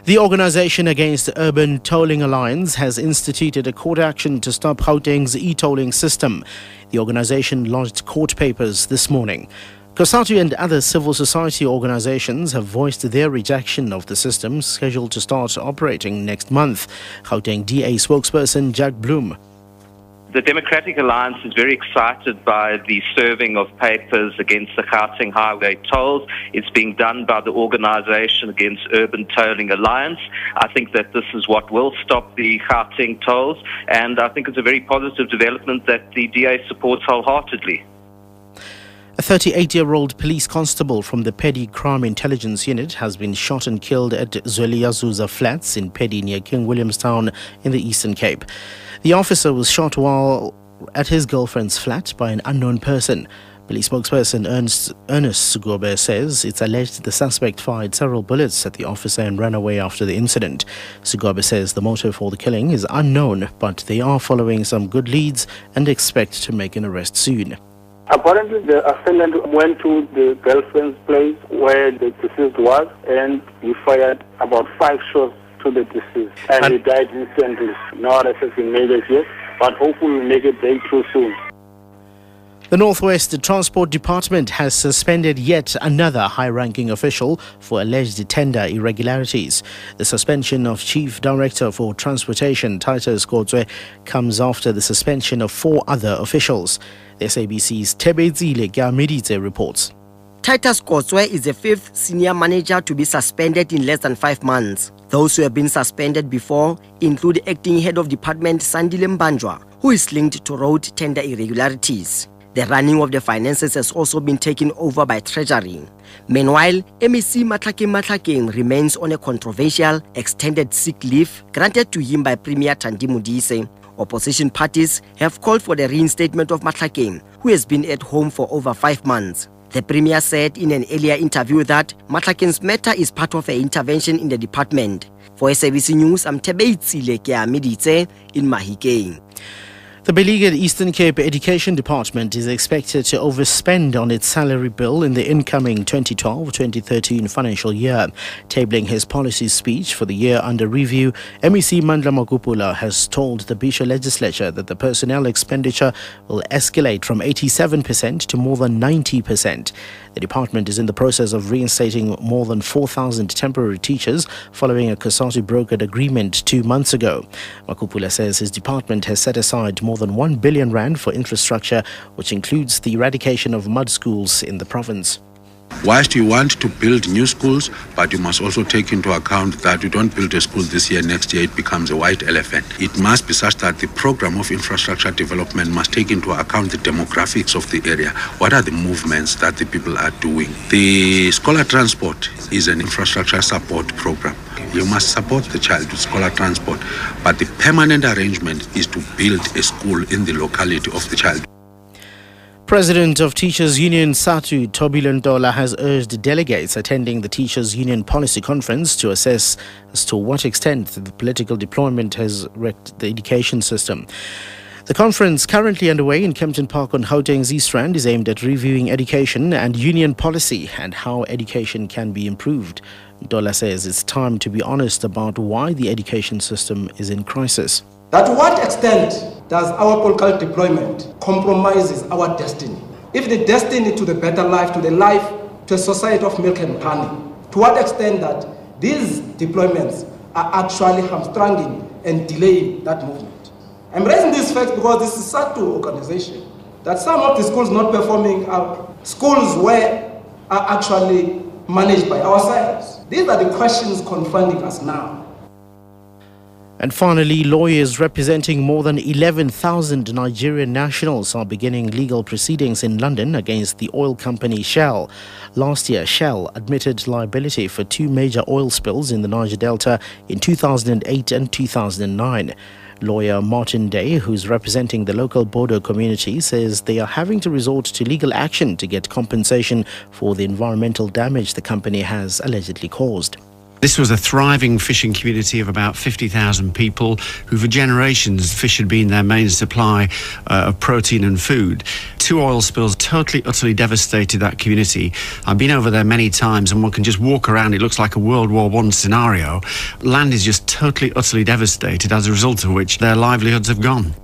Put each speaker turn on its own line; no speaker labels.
The Organisation Against the Urban Tolling Alliance has instituted a court action to stop Gauteng's e-tolling system. The organisation lodged court papers this morning. COSATU and other civil society organisations have voiced their rejection of the system scheduled to start operating next month. Gauteng DA spokesperson Jack Bloom.
The Democratic Alliance is very excited by the serving of papers against the Gauteng highway tolls. It's being done by the Organisation Against Urban Tolling Alliance. I think that this is what will stop the Gauteng tolls, and I think it's a very positive development that the DA supports wholeheartedly.
A 38-year-old police constable from the Petty Crime Intelligence Unit has been shot and killed at Zweliazuza Flats in Petty near King Williamstown in the Eastern Cape. The officer was shot while at his girlfriend's flat by an unknown person. Police spokesperson Ernest Sugobe says it's alleged the suspect fired several bullets at the officer and ran away after the incident. Sugobe says the motive for the killing is unknown, but they are following some good leads and expect to make an arrest soon.
Apparently, the assailant went to the girlfriend's place where the deceased was, and he fired about 5 shots to the deceased, and he died instantly. No arrest has been made as yet, but hopefully we'll make it breakthrough soon.
The Northwest Transport Department has suspended yet another high-ranking official for alleged tender irregularities. The suspension of Chief Director for Transportation, Titus Kotswe, comes after the suspension of 4 other officials. The SABC's Tebezile Gamidite reports.
Titus Kotswe is the 5th senior manager to be suspended in less than 5 months. Those who have been suspended before include acting head of department Sandile Mbanjwa, who is linked to road tender irregularities. The running of the finances has also been taken over by Treasury. Meanwhile, MEC Matlakeng remains on a controversial extended sick leave granted to him by Premier Thandi Modise. Opposition parties have called for the reinstatement of Matlakeng, who has been at home for over 5 months. The Premier said in an earlier interview that Matlakeng's matter is part of an intervention in the department. For SABC News, I'm Tebezile Meditse in Mahikeng.
The beleaguered Eastern Cape Education Department is expected to overspend on its salary bill in the incoming 2012-2013 financial year. Tabling his policy speech for the year under review, MEC Mandla Makupula has told the Bisho legislature that the personnel expenditure will escalate from 87% to more than 90%. The department is in the process of reinstating more than 4,000 temporary teachers following a COSATU brokered agreement 2 months ago. Makupula says his department has set aside more than 1 billion rand for infrastructure, which includes the eradication of mud schools in the province.
Whilst you want to build new schools, but you must also take into account that you don't build a school this year, next year it becomes a white elephant. It must be such that the program of infrastructure development must take into account the demographics of the area. What are the movements that the people are doing? The scholar transport is an infrastructure support program. You must support the child with scholar transport, but the permanent arrangement is to build a school in the locality of the child.
President of Teachers Union SATU, Thobile Ntola, has urged delegates attending the Teachers Union Policy Conference to assess as to what extent the political deployment has wrecked the education system. The conference, currently underway in Kempton Park on Gauteng's East Rand, is aimed at reviewing education and union policy and how education can be improved. Ntola says it's time to be honest about why the education system is in crisis.
To what extent does our political deployment compromises our destiny? If the destiny to the better life, to a society of milk and honey, to what extent that these deployments are actually hamstringing and delaying that movement? I'm raising this fact because this is SATU organization, that some of the schools not performing are schools where are actually managed by ourselves. These are the questions confronting us now.
And finally, lawyers representing more than 11,000 Nigerian nationals are beginning legal proceedings in London against the oil company Shell. Last year, Shell admitted liability for 2 major oil spills in the Niger Delta in 2008 and 2009. Lawyer Martin Day, who's representing the local border community, says they are having to resort to legal action to get compensation for the environmental damage the company has allegedly caused.
This was a thriving fishing community of about 50,000 people who for generations fish had been their main supply of protein and food. 2 oil spills totally, utterly devastated that community. I've been over there many times and one can just walk around. It looks like a World War I scenario. Land is just totally, utterly devastated, as a result of which their livelihoods have gone.